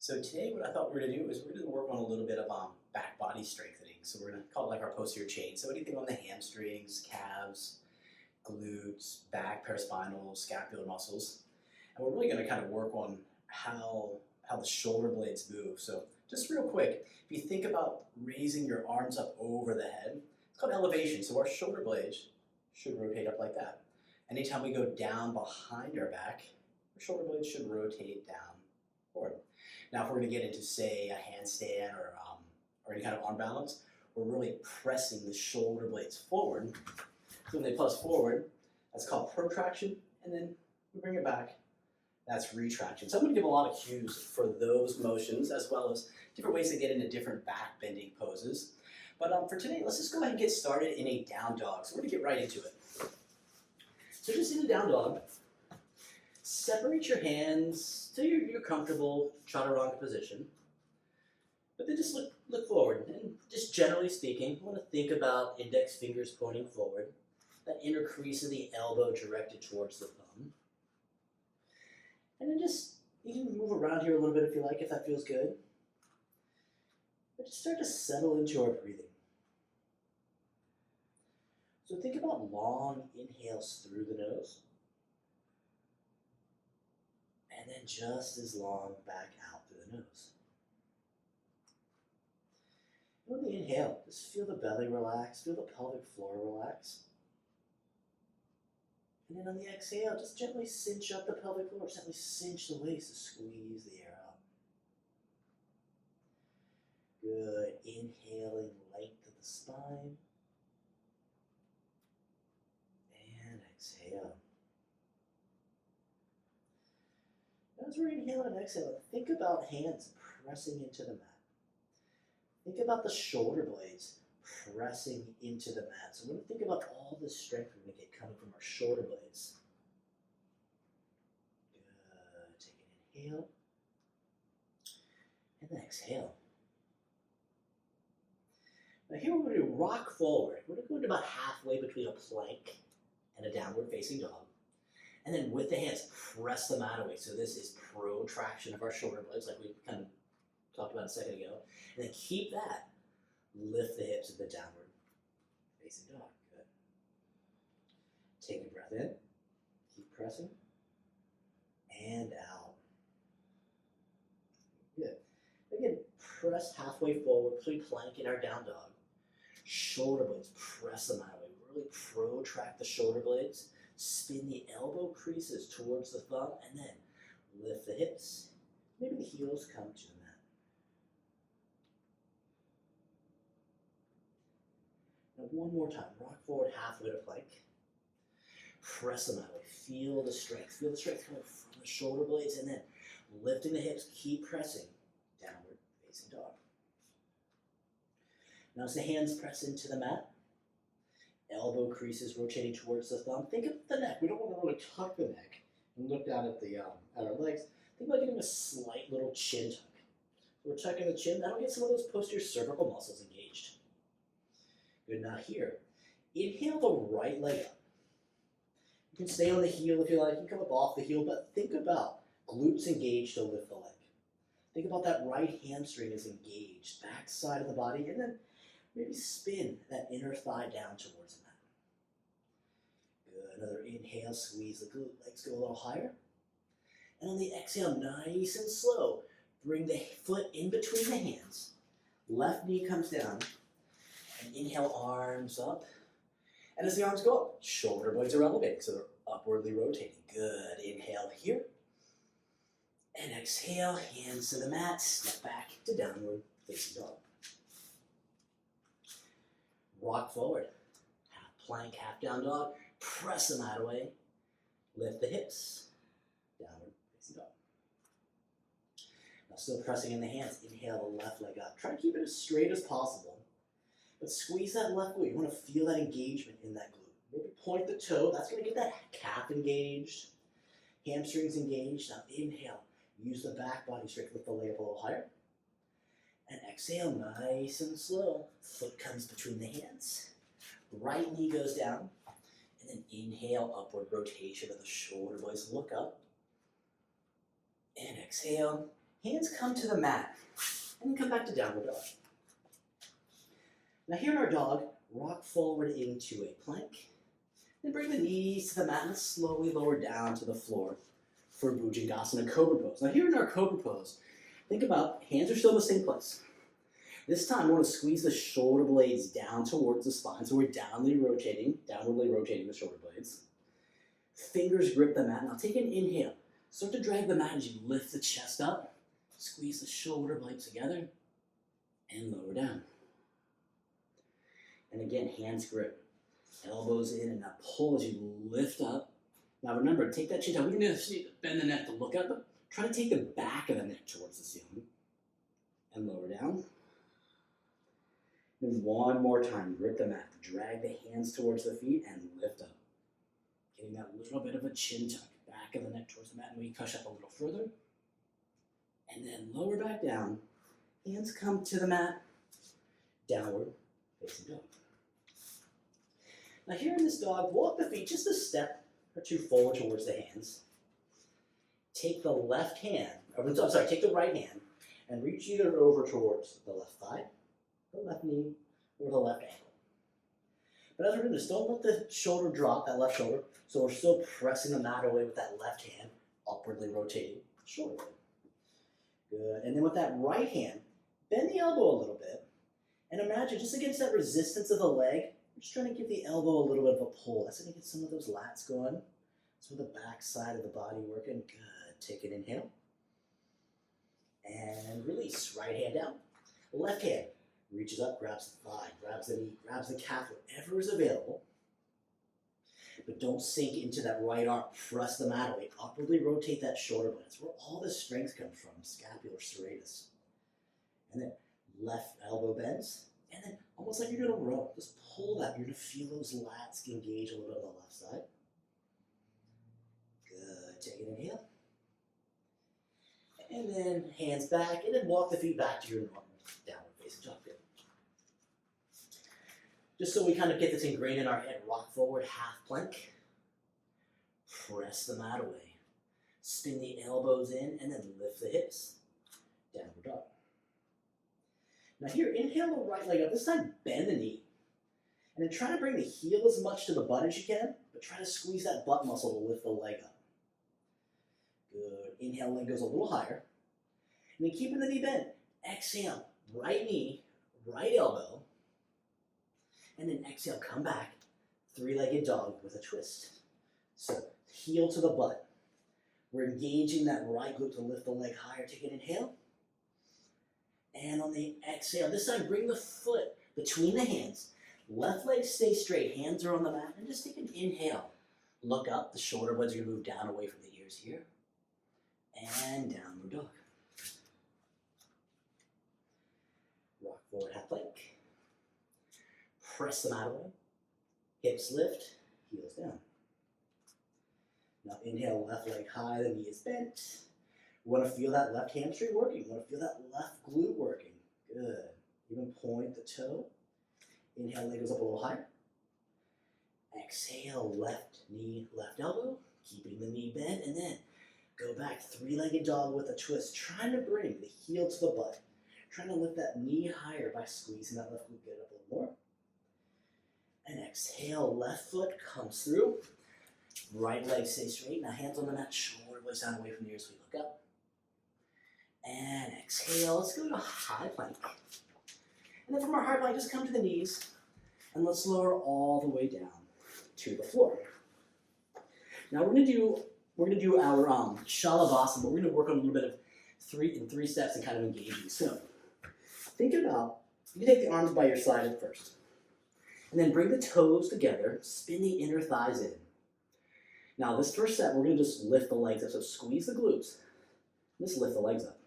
So today what I thought we were going to do is we're going to work on a little bit of back body strengthening. So we're going to call it like our posterior chain. So anything on the hamstrings, calves, glutes, back, paraspinal, scapular muscles. And we're really going to kind of work on how the shoulder blades move. So just real quick, if you think about raising your arms up over the head, it's called elevation. So our shoulder blades should rotate up like that. Anytime we go down behind our back, our shoulder blades should rotate down forward. Now, if we're going to get into, say, a handstand or any kind of arm balance, we're really pressing the shoulder blades forward. So when they press forward, that's called protraction, and then we bring it back. That's retraction. So I'm going to give a lot of cues for those motions, as well as different ways to get into different back bending poses. But for today, let's just go ahead and get started in a down dog. So we're going to get right into it. So just in a down dog, separate your hands till you're comfortable chaturanga position. But then just look forward. And just generally speaking, you want to think about index fingers pointing forward, that inner crease of the elbow directed towards the thumb. And then you can move around here a little bit if you like, if that feels good. But just start to settle into our breathing. So think about long inhales through the nose. And then just as long back out through the nose. And on the inhale, just feel the belly relax, feel the pelvic floor relax. And then on the exhale, just gently cinch up the pelvic floor, gently cinch the waist to squeeze the air out. Good. Inhaling length of the spine. And exhale. As we're inhaling and exhaling, think about hands pressing into the mat. Think about the shoulder blades pressing into the mat. So we're going to think about all the strength we're going to get coming from our shoulder blades. Good. Take an inhale. And then exhale. Now here we're going to rock forward. We're going to go into about halfway between a plank and a downward facing dog. And then with the hands, press the mat away. So this is protraction of our shoulder blades, like we kind of talked about a second ago. And then keep that. Lift the hips of the downward facing dog. Good. Take a breath in. Keep pressing. And out. Good. Again, press halfway forward between plank and our down dog. Shoulder blades, press the mat away. Really protract the shoulder blades. Spin the elbow creases towards the thumb, and then lift the hips. Maybe the heels come to the mat. Now one more time. Rock forward halfway to plank. Press the mat away. Feel the strength. Feel the strength coming from the shoulder blades, and then lifting the hips. Keep pressing. Downward facing dog. Now as the hands press into the mat, elbow creases rotating towards the thumb. Think of the neck. We don't want to really tuck the neck and look down at our legs. Think about getting a slight little chin tuck. So we're tucking the chin. That'll get some of those posterior cervical muscles engaged. Good. Now here, inhale the right leg up. You can stay on the heel if you like. You can come up off the heel, but think about glutes engaged to lift the leg. Think about that right hamstring is engaged, back side of the body, and then maybe spin that inner thigh down towards the mat. Good. Another inhale, squeeze the glute, legs go a little higher. And on the exhale, nice and slow, bring the foot in between the hands. Left knee comes down. And inhale, arms up. And as the arms go up, shoulder blades are elevating, so they're upwardly rotating. Good. Inhale here. And exhale, hands to the mat, step back to downward facing dog. Rock forward, half plank, half down dog, press the mat away, lift the hips, downward facing dog. Now still pressing in the hands, inhale the left leg up. Try to keep it as straight as possible, but squeeze that left glute. You want to feel that engagement in that glute. Maybe point the toe, that's going to get that calf engaged, hamstrings engaged. Now inhale, use the back body strength, lift the leg up a little higher. And exhale, nice and slow. Foot comes between the hands. Right knee goes down. And then inhale, upward rotation of the shoulder blades. Look up. And exhale. Hands come to the mat, and then come back to downward dog. Now here in our dog, rock forward into a plank. Then bring the knees to the mat and slowly lower down to the floor for Bhujangasana Cobra Pose. Now here in our Cobra Pose, think about hands are still in the same place. This time we want to squeeze the shoulder blades down towards the spine, so we're downwardly rotating the shoulder blades. Fingers grip the mat. Now take an inhale. Start to drag the mat as you lift the chest up. Squeeze the shoulder blades together and lower down. And again, hands grip. Elbows in and now pull as you lift up. Now remember, take that chin down. We can just bend the neck to look up, but try to take the back of the neck towards the ceiling. And lower down. Then one more time, grip the mat. Drag the hands towards the feet and lift up. Getting that little bit of a chin tuck. Back of the neck towards the mat, and we push up a little further. And then lower back down. Hands come to the mat. Downward facing dog. Now here in this dog, walk the feet just a step or two forward towards the hands. Take the left hand, take the right hand and reach either over towards the left thigh, the left knee, or the left ankle. But as we're doing this, don't let the shoulder drop, that left shoulder, so we're still pressing the mat away with that left hand, upwardly rotating the shoulder blade. Good. And then with that right hand, bend the elbow a little bit, and imagine just against that resistance of the leg, we're just trying to give the elbow a little bit of a pull. That's going to get some of those lats going, some of the back side of the body working. Good. Take an inhale. And release. Right hand down. Left hand reaches up, grabs the thigh, grabs the knee, grabs the calf, whatever is available. But don't sink into that right arm. Press the mat away. Upwardly rotate that shoulder blade. That's where all the strength comes from, scapular serratus. And then left elbow bends. And then almost like you're going to row. Just pull that. You're going to feel those lats engage a little bit on the left side. Good. Take an inhale. And then hands back. And then walk the feet back to your normal downward facing dog. Good. Just so we kind of get this ingrained in our head, rock forward, half plank. Press the mat away. Spin the elbows in and then lift the hips. Downward dog. Now here, inhale the right leg up. This time, bend the knee. And then try to bring the heel as much to the butt as you can, but try to squeeze that butt muscle to lift the leg up. Good. Inhale, leg goes a little higher. And then keeping the knee bent. Exhale, right knee, right elbow. And then exhale, come back, three-legged dog with a twist. So heel to the butt. We're engaging that right glute to lift the leg higher. Take an inhale. And on the exhale, this time bring the foot between the hands. Left leg stay straight, hands are on the mat, and just take an inhale. Look up, the shoulder blades are going to move down away from the ears here. And downward dog. Rock forward, half plank. Press the mat away. Hips lift, heels down. Now inhale, left leg high, the knee is bent. We want to feel that left hamstring working. We want to feel that left glute working. Good. Even point the toe. Inhale, leg goes up a little higher. Exhale, left knee, left elbow. Keeping the knee bent. And then go back, three-legged dog with a twist. Trying to bring the heel to the butt. Trying to lift that knee higher by squeezing that left glute. Get it up a little more. And exhale, left foot comes through. Right leg stays straight. Now hands on the mat, shoulder blades down away from the ears. We look up. And exhale. Let's go to high plank. And then from our high plank, just come to the knees. And let's lower all the way down to the floor. Now we're going to do our Shalabhasana, but we're going to work on a little bit of three steps and kind of engaging. So think about, you take the arms by your side at first. And then bring the toes together, spin the inner thighs in. Now this first set, we're going to just lift the legs up. So squeeze the glutes. Just lift the legs up.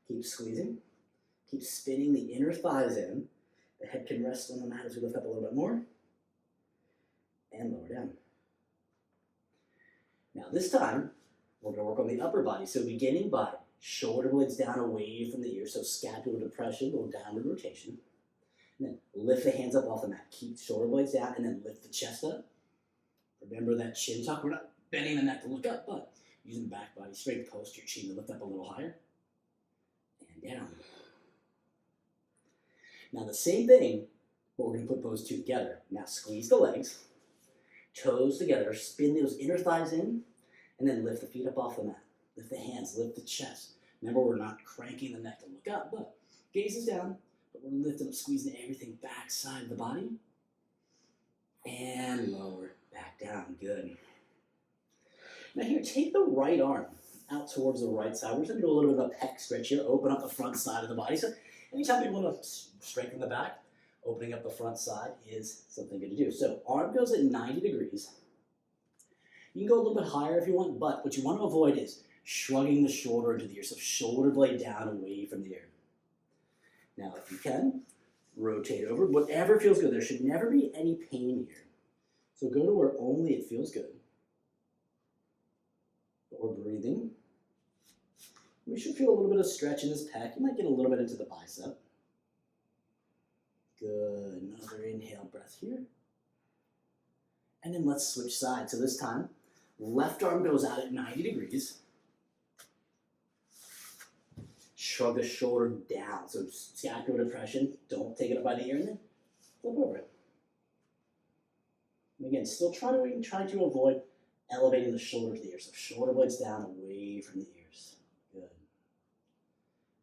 Keep squeezing. Keep spinning the inner thighs in. The head can rest on the mat as we lift up a little bit more. And lower down. Now this time, we're going to work on the upper body. So beginning by shoulder blades down away from the ears. So scapular depression, little downward rotation. And then lift the hands up off the mat. Keep shoulder blades down and then lift the chest up. Remember that chin tuck. We're not bending the neck to look up, but using back body strength, post your chin to lift up a little higher. Now the same thing, but we're going to put those two together. Now squeeze the legs, toes together, spin those inner thighs in, and then lift the feet up off the mat. Lift the hands, lift the chest. Remember, we're not cranking the neck to look up, but gaze is down, but we're lifting up, squeezing everything back side of the body. And lower, back down, good. Now here, take the right arm out towards the right side. We're just going to do a little bit of a pec stretch here, open up the front side of the body. So anytime you want to strengthen the back, opening up the front side is something good to do. So arm goes at 90 degrees. You can go a little bit higher if you want, but what you want to avoid is shrugging the shoulder into the ear. So shoulder blade down away from the ear. Now if you can, rotate over. Whatever feels good. There should never be any pain here. So go to where only it feels good. But we're breathing. We should feel a little bit of stretch in this pec. You might get a little bit into the bicep. Good. Another inhale breath here. And then let's switch sides. So this time, left arm goes out at 90 degrees. Shrug the shoulder down. So scapular depression. Don't take it up by the ear and then flip over it. And again, still try to avoid elevating the shoulder to the ear. So shoulder blades down away from the ears. Good.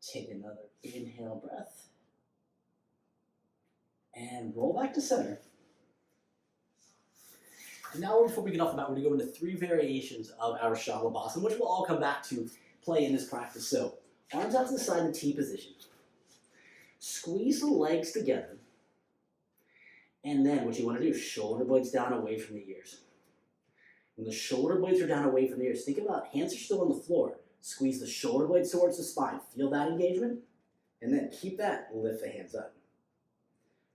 Take another inhale breath. And roll back to center. And now before we get off the mat, we're going to go into 3 variations of our Shalabhasana, which we'll all come back to play in this practice. So arms out to the side in the T position. Squeeze the legs together. And then what you want to do, shoulder blades down away from the ears. When the shoulder blades are down away from the ears, think about hands are still on the floor. Squeeze the shoulder blades towards the spine. Feel that engagement. And then keep that, lift the hands up.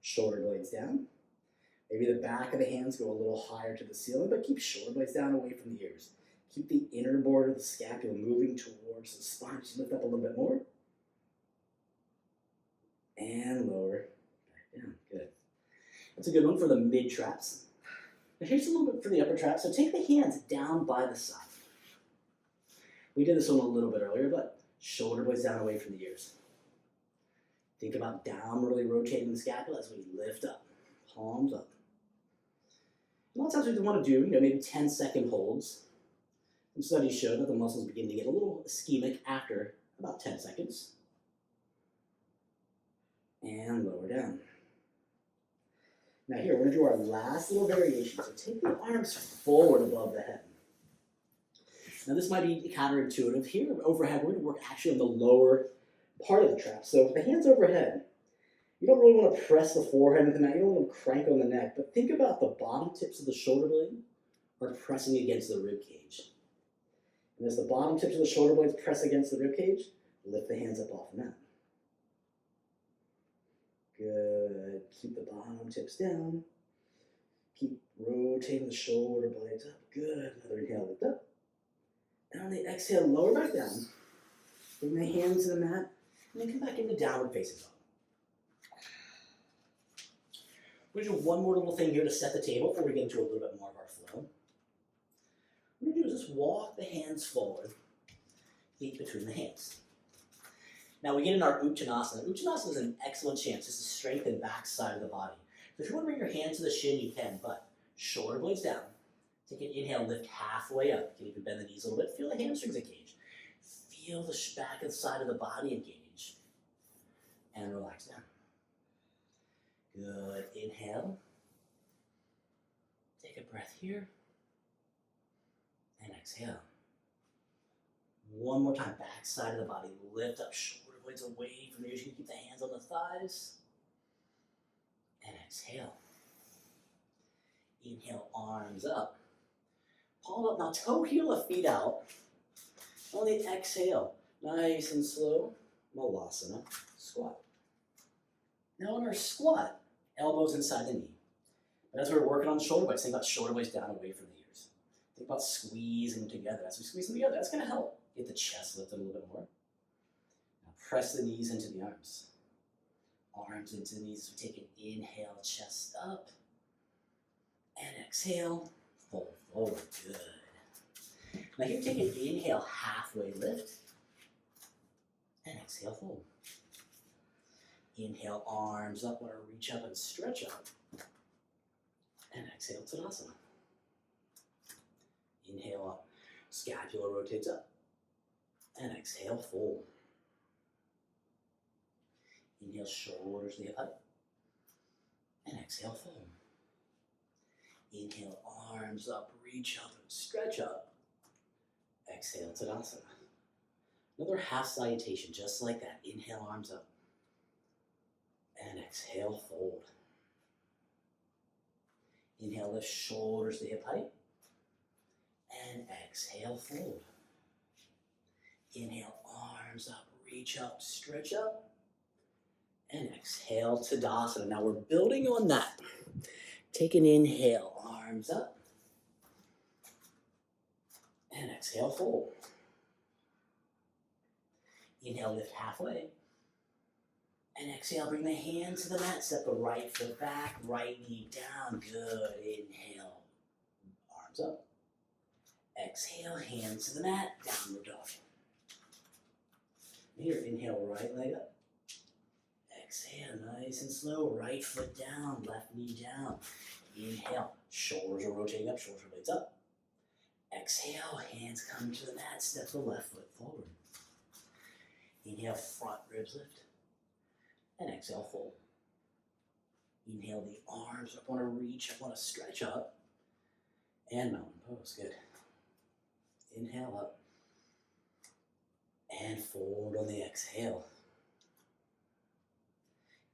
Shoulder blades down. Maybe the back of the hands go a little higher to the ceiling, but keep shoulder blades down away from the ears. Keep the inner border of the scapula moving towards the spine. Just lift up a little bit more. And lower. Back down. Good. That's a good one for the mid traps. Now here's a little bit for the upper trap. So take the hands down by the side. We did this one a little bit earlier, but shoulder blades down away from the ears. Think about downwardly rotating the scapula as we lift up. Palms up. A lot of times we want to do, maybe 10-second holds. Some studies show that the muscles begin to get a little ischemic after about 10 seconds. And lower down. Now here, we're going to do our last little variation. So take the arms forward above the head. Now this might be counterintuitive. Here, overhead, we're going to work actually on the lower part of the trap. So with the hands overhead, you don't really want to press the forehead into the mat. You don't want to crank on the neck. But think about the bottom tips of the shoulder blade are pressing against the rib cage. And as the bottom tips of the shoulder blades press against the rib cage, lift the hands up off the mat. Good. Keep the bottom tips down. Keep rotating the shoulder blades up. Good. Another inhale, lift up. And on the exhale, lower back down. Bring the hands to the mat. And then come back into downward facing dog. We're going to do one more little thing here to set the table before we get into a little bit more of our flow. What we're going to do is just walk the hands forward, feet between the hands. Now we get in our Uttanasana. Uttanasana is an excellent chance just to strengthen back side of the body. So if you want to bring your hands to the shin, you can, but shoulder blades down. Take an inhale, lift halfway up. You can even bend the knees a little bit. Feel the hamstrings engage. Feel the back of the side of the body engage. And relax down. Good. Inhale. Take a breath here. And exhale. One more time. Back side of the body. Lift up. Shoulder blades away from the ears. You can keep the hands on the thighs. And exhale. Inhale. Arms up. Palm up. Now toe heel the feet out. On the exhale. Nice and slow. Malasana. Squat. Now on our squat, elbows inside the knee. But as we're working on shoulder blades, think about shoulder blades down away from the ears. Think about squeezing them together. As we squeeze them together, that's going to help get the chest lifted a little bit more. Now press the knees into the arms. Arms into the knees. We take an inhale, chest up. And exhale, fold forward. Good. Now here, take an inhale, halfway lift. And exhale, fold. Inhale, arms up, want to reach up and stretch up. And exhale, Tadasana. Inhale up, scapula rotates up. And exhale, fold. Inhale, shoulders to hip height. And exhale, fold. Inhale, arms up, reach up and stretch up. Exhale, Tadasana. Another half salutation, just like that. Inhale, arms up. And exhale, fold. Inhale, lift shoulders to hip height. And exhale, fold. Inhale, arms up, reach up, stretch up. And exhale, Tadasana. Now we're building on that. Take an inhale, arms up. And exhale, fold. Inhale, lift halfway. And exhale, bring the hands to the mat. Step the right foot back, right knee down. Good. Inhale, arms up. Exhale, hands to the mat, downward dog. Here, inhale, right leg up. Exhale, nice and slow. Right foot down, left knee down. Inhale, shoulders are rotating up, shoulder blades up. Exhale, hands come to the mat, step the left foot forward. Inhale, front ribs lift. And exhale, fold. Inhale, the arms up, want to reach up, want to stretch up. And mountain pose, good. Inhale up. And fold on the exhale.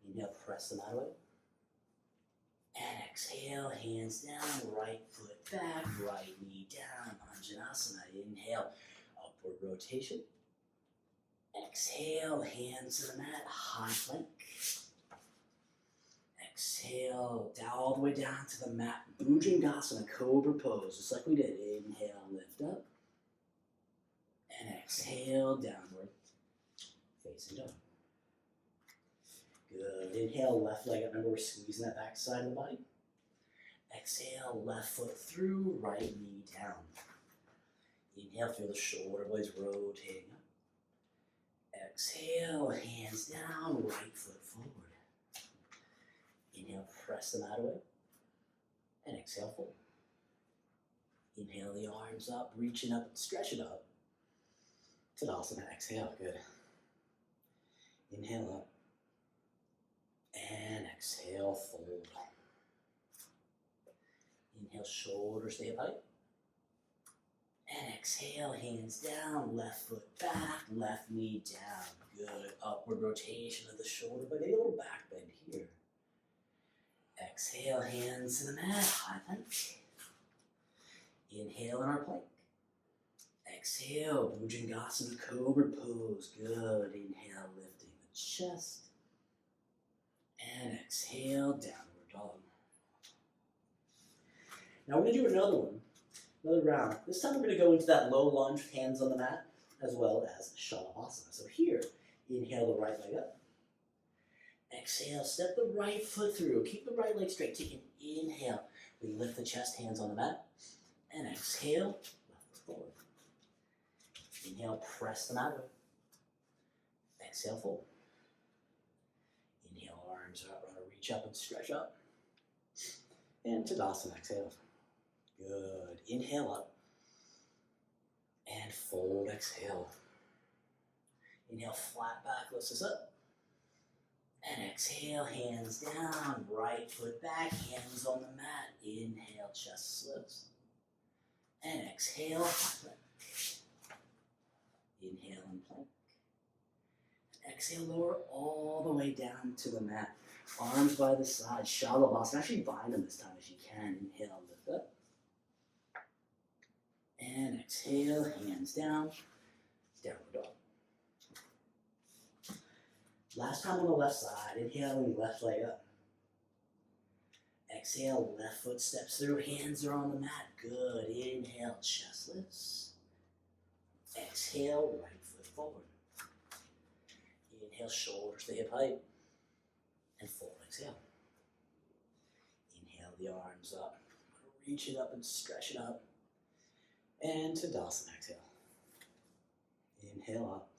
Inhale, press the mat away. And exhale, hands down, right foot back, right knee down, Anjanasana. Inhale, upward rotation. Exhale, hands to the mat, high plank. Exhale, all the way down to the mat, Bhujangasana, cobra pose, just like we did. Inhale, lift up. And exhale, downward, facing dog. Good. Inhale, left leg up. Remember, we're squeezing that back side of the body. Exhale, left foot through, right knee down. Inhale, feel the shoulder blades rotating up. Exhale, hands down, right foot forward. Inhale, press the mat away. And exhale, fold. Inhale, the arms up, reaching up and stretch it up. Tadasana, exhale, good. Inhale up. And exhale, fold. Inhale, shoulders to hip height. And exhale, hands down, left foot back, left knee down. Good. Upward rotation of the shoulder, but a little back bend here. Exhale, hands to the mat, high plank. Inhale in our plank. Exhale, Bhujangasana, cobra pose. Good. Inhale, lifting the chest. And exhale, downward dog. Now we're going to do another one, another round. This time we're going to go into that low lunge, hands on the mat, as well as Shalabhasana. So here, inhale the right leg up. Exhale, step the right foot through. Keep the right leg straight. Take an inhale. We lift the chest, hands on the mat. And exhale, left foot forward. Inhale, press the mat away. Exhale, fold. Inhale, arms up, reach up and stretch up. And Tadasana, exhale. Good. Inhale up. And fold, exhale. Inhale, flat back, lifts us up. And exhale, hands down, right foot back, hands on the mat. Inhale, chest slips. And exhale, plank. Inhale and plank. Exhale, lower all the way down to the mat. Arms by the side, Shalabhasana. Actually bind them this time if you can. Inhale, lift up. And exhale, hands down, downward dog. Last time on the left side, inhaling, left leg up. Exhale, left foot steps through, hands are on the mat. Good. Inhale, chest lifts. Exhale, right foot forward. Inhale, shoulders to hip height. And fold, exhale. Inhale, the arms up. Reach it up and stretch it up. And Tadasana, exhale. Inhale up.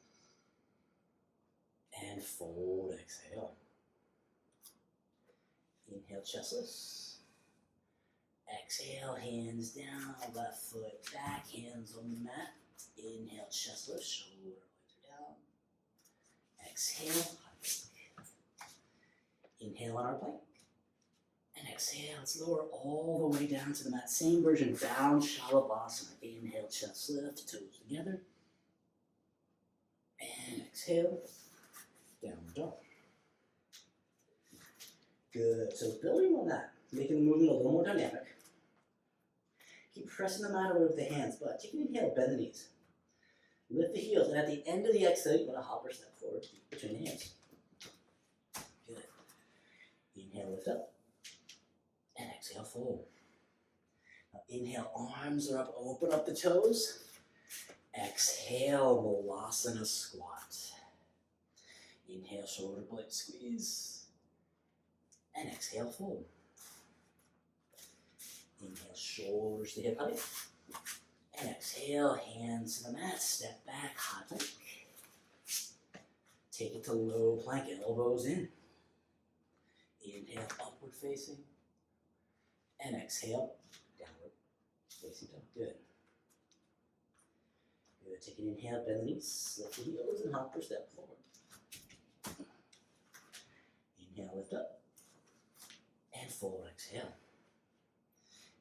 And fold, exhale. Inhale, chest lifts. Exhale, hands down, left foot back, hands on the mat. Inhale, chest lift, shoulder blades are down. Exhale, high plank. Inhale on our plank. And exhale, let's lower all the way down to the mat. Same version, down, Shalabhasana. Inhale, chest lift, toes together. And exhale, downward dog. Good, so building on that, making the movement a little more dynamic. Keep pressing the mat away with the hands, but take an inhale, bend the knees. Lift the heels, and at the end of the exhale, you want to hop or step forward between the hands. Good. Inhale, lift up. And exhale, fold. Now inhale, arms are up, open up the toes. Exhale, Malasana squat. Inhale, shoulder blade squeeze. And exhale, fold. Inhale, shoulders to hip height. And exhale, hands to the mat, step back, high plank. Take it to low plank, elbows in. Inhale, upward facing. And exhale, downward facing dog. Good. Good. Take an inhale, bend the knees, lift the heels, and hop or step forward. Inhale, lift up. And forward, exhale.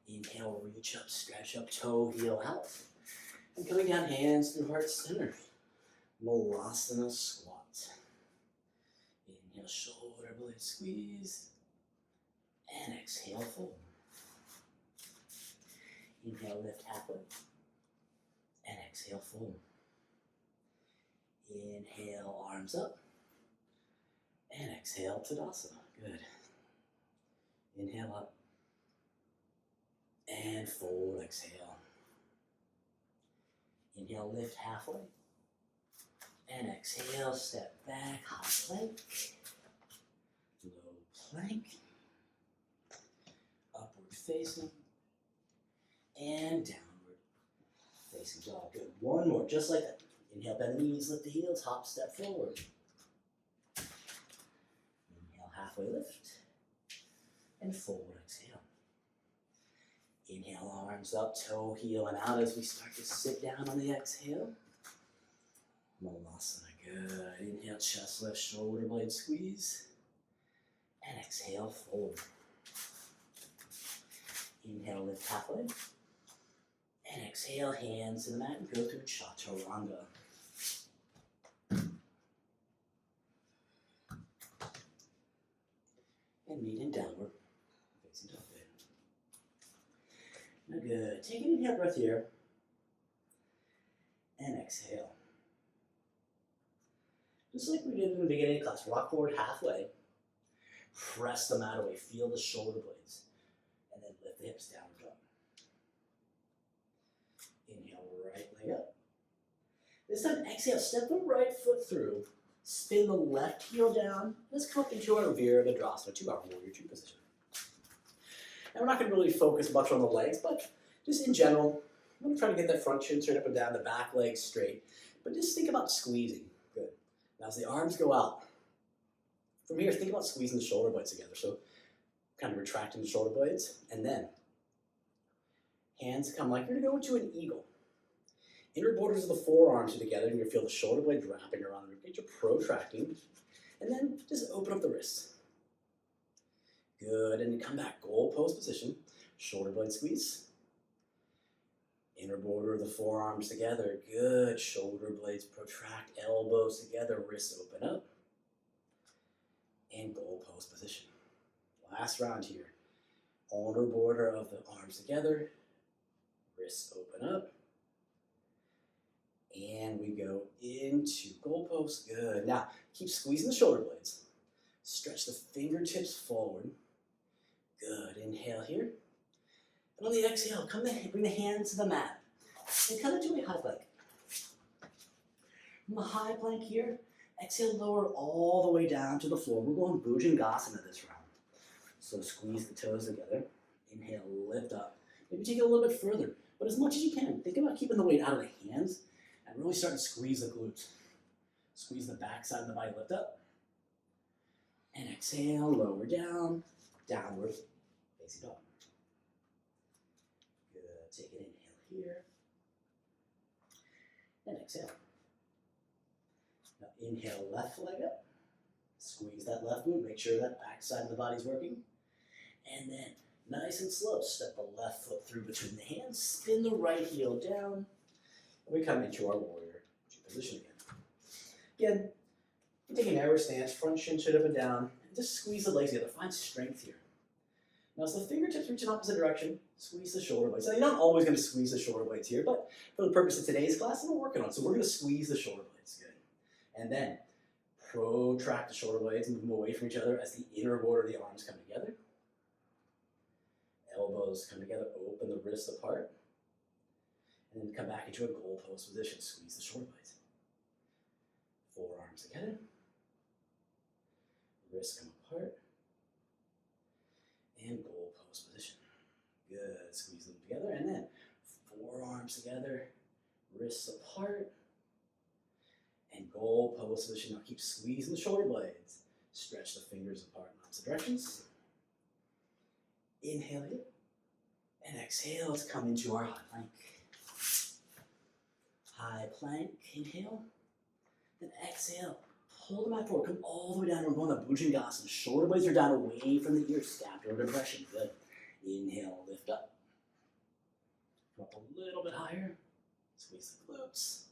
Inhale, reach up, stretch up, toe, heel out. And coming down, hands through heart center. Malasana squat. Inhale, shoulder blade squeeze. And exhale, fold. Inhale, lift halfway. And exhale, fold. Inhale, arms up. And exhale, Tadasana. Good. Inhale up. And fold, exhale. Inhale, lift halfway. And exhale, step back, high plank. Low plank. Upward facing. And downward facing dog. Good. One more, just like that. Inhale, bend the knees, lift the heels, hop, step forward. Inhale, halfway lift. And forward, exhale. Inhale, arms up, toe, heel, and out as we start to sit down on the exhale. Malasana, good. Inhale, chest lift, shoulder blade squeeze. And exhale, fold. Inhale, lift halfway. And exhale, hands to the mat and go through Chaturanga. And meet in downward facing dog. Now good. Take an inhale breath here. And exhale. Just like we did in the beginning of class, rock forward halfway. Press the mat away. Feel the shoulder blades. And then lift the hips down and up. Inhale, right leg up. This time, exhale, step the right foot through. Spin the left heel down. Let's come up into our Virabhadrasana, to our warrior two position. And we're not going to really focus much on the legs, but just in general, I'm going to try to get that front shin straight up and down, the back leg straight. But just think about squeezing. Good. Now as the arms go out, from here, think about squeezing the shoulder blades together. So kind of retracting the shoulder blades, and then hands come like you're going to go into an eagle. Inner borders of the forearms are together, and you're going to feel the shoulder blades wrapping around the ribcage, protracting, and then just open up the wrists. Good, and you come back, goal pose position, shoulder blade squeeze. Inner border of the forearms together, good, shoulder blades protract, elbows together, wrists open up. And goal pose position. Last round here. Inner border of the arms together, wrists open up. And we go into goal pose, good. Now, keep squeezing the shoulder blades. Stretch the fingertips forward. Good, inhale here. And on the exhale, bring the hands to the mat. And come into a high plank. From the high plank here, exhale, lower all the way down to the floor. We're going Bhujangasana this round. So squeeze the toes together. Inhale, lift up. Maybe take it a little bit further, but as much as you can. Think about keeping the weight out of the hands and really start to squeeze the glutes. Squeeze the back side of the body, lift up. And exhale, lower down. downward facing dog. Good. Take an inhale here. And exhale. Now inhale, left leg up. Squeeze that left glute. Make sure that back side of the body's working. And then nice and slow, step the left foot through between the hands. Spin the right heel down. And we come into our warrior position again. Again, you take an arrow stance, front shin straight up and down, and just squeeze the legs together. Find strength here. Now, as the fingertips reach in opposite direction, squeeze the shoulder blades. Now, you're not always going to squeeze the shoulder blades here, but for the purpose of today's class, we're working on it. So we're going to squeeze the shoulder blades. Good. And then protract the shoulder blades, move them away from each other as the inner border of the arms come together. Elbows come together, open the wrists apart. And then come back into a goal pose position. Squeeze the shoulder blades. Forearms together. Wrists come apart. And goal pose position. Good. Squeeze them together. And then forearms together. Wrists apart. And goal pose position. Now keep squeezing the shoulder blades. Stretch the fingers apart in opposite directions. Inhale here. And exhale. Let's come into our high plank. High plank. Inhale. Then exhale. Pull the mat forward. Come all the way down. We're going to Bhujangasana. Shoulder blades are down away from the ears. Scapular depression. Good. Inhale. Lift up. Come up a little bit higher. Squeeze the glutes.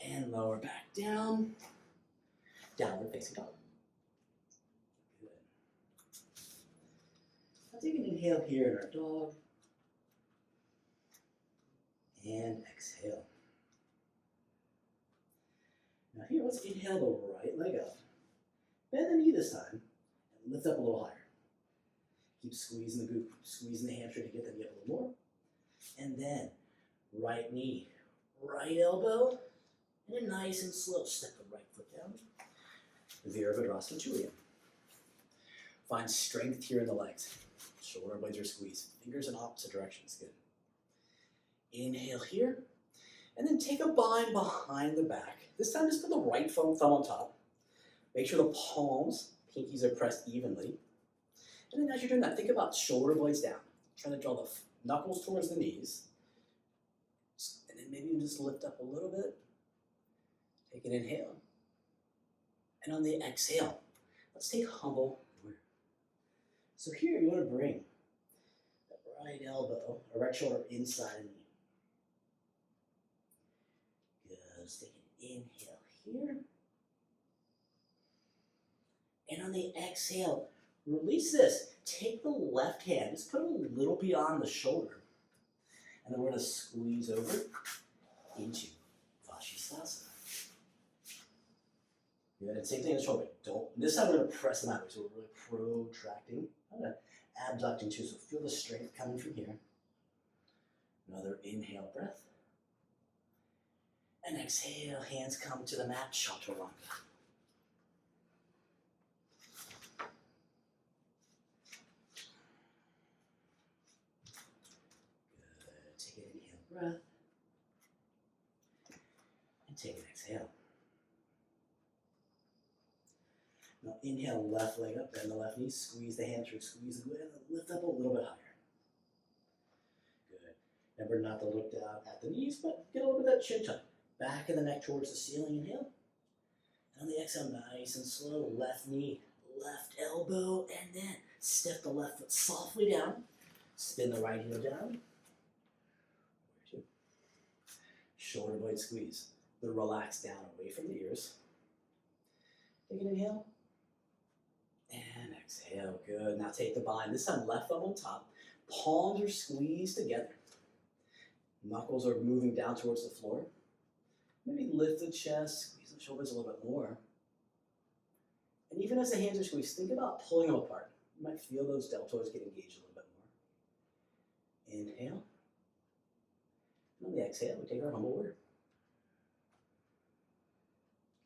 And lower back down. Downward facing dog. Good. Now take an inhale here in our dog. And exhale. Now here, let's inhale the right leg up. Bend the knee this time, and lift up a little higher. Keep squeezing the glute, squeezing the hamstring to get them up a little more. And then, right knee, right elbow, and then nice and slow, step the right foot down. Virabhadrasana 2 again. Find strength here in the legs. Shoulder blades are squeezed. Fingers in opposite directions, good. Inhale here, and then take a bind behind the back. This time just put the right thumb on top. Make sure the palms, pinkies are pressed evenly. And then as you're doing that, think about shoulder blades down. Try to draw the knuckles towards the knees. And then maybe you just lift up a little bit. Take an inhale. And on the exhale, let's take humble warrior. So here you want to bring the right elbow, or right shoulder inside the knee. Good. Let's take an inhale here. And on the exhale, release this. Take the left hand, just put it a little beyond the shoulder. And then we're going to squeeze over into Vashisthasana. Good. And same thing in the shoulder. This time we're going to press them out. So we're really protracting. I'm going to abducting too. So feel the strength coming from here. Another inhale breath. And exhale, hands come to the mat, Chaturanga. Good. Take an inhale breath. And take an exhale. Now inhale, left leg up, bend the left knee, squeeze the hamstring, squeeze the glute, and lift up a little bit higher. Good. Remember not to look down at the knees, but get a little bit of that chin tuck. Back of the neck towards the ceiling, inhale. And on the exhale, nice and slow, left knee, left elbow, and then step the left foot softly down. Spin the right heel down. Shoulder blade squeeze. The relax down away from the ears. Take an inhale. And exhale, good. Now take the bind. This time left thumb on top. Palms are squeezed together. Knuckles are moving down towards the floor. Maybe lift the chest, squeeze the shoulders a little bit more. And even as the hands are squeezed, think about pulling them apart. You might feel those deltoids get engaged a little bit more. Inhale. And on the exhale, we take our humble warrior.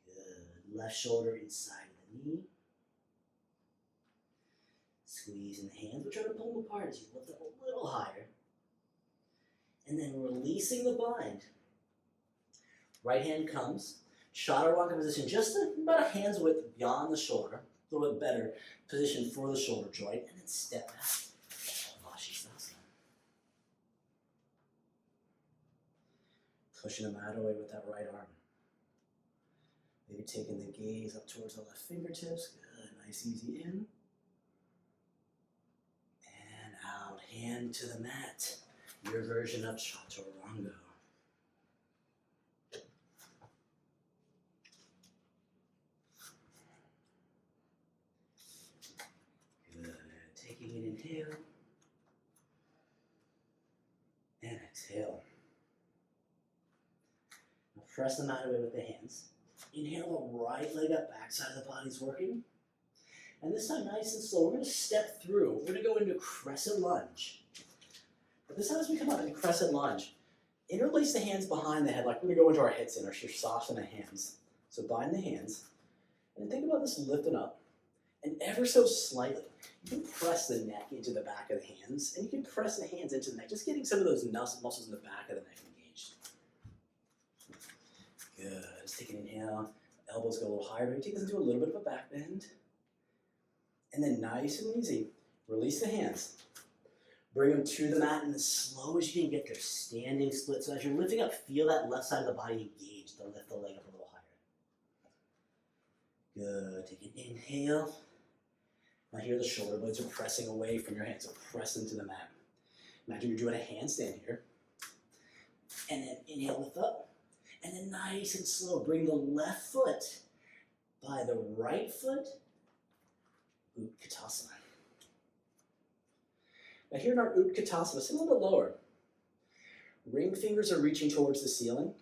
Good. Left shoulder inside of the knee. Squeeze in the hands. We're trying to pull them apart as you lift up a little higher. And then releasing the bind. Right hand comes. Chaturanga position, just about a hand's width beyond the shoulder. A little bit better position for the shoulder joint, and then step back. Vashisthasana. Pushing the mat away with that right arm. Maybe taking the gaze up towards the left fingertips. Good, nice, easy in. And out, hand to the mat. Your version of Chaturanga. Good, taking an inhale. And exhale. Now press the mat away with the hands. Inhale, the right leg up, backside of the body's working. And this time, nice and slow, we're going to step through. We're going to go into crescent lunge. But this time as we come up into crescent lunge, interlace the hands behind the head, like we're going to go into our head center, Sirsasana hands. So bind the hands, and think about this lifting up. And ever so slightly, you can press the neck into the back of the hands, and you can press the hands into the neck, just getting some of those muscles in the back of the neck engaged. Good. Let's take an inhale. Elbows go a little higher. Maybe take this into a little bit of a back bend. And then nice and easy, release the hands. Bring them to the mat, and as slow as you can get there, standing split. So as you're lifting up, feel that left side of the body engaged to lift the leg up a little higher. Good. Take an inhale. Now here the shoulder blades are pressing away from your hands, so press into the mat. Imagine you're doing a handstand here. And then inhale, lift up. And then nice and slow, bring the left foot by the right foot. Utkatasana. Now here in our Utkatasana, sit a little bit lower. Ring fingers are reaching towards the ceiling.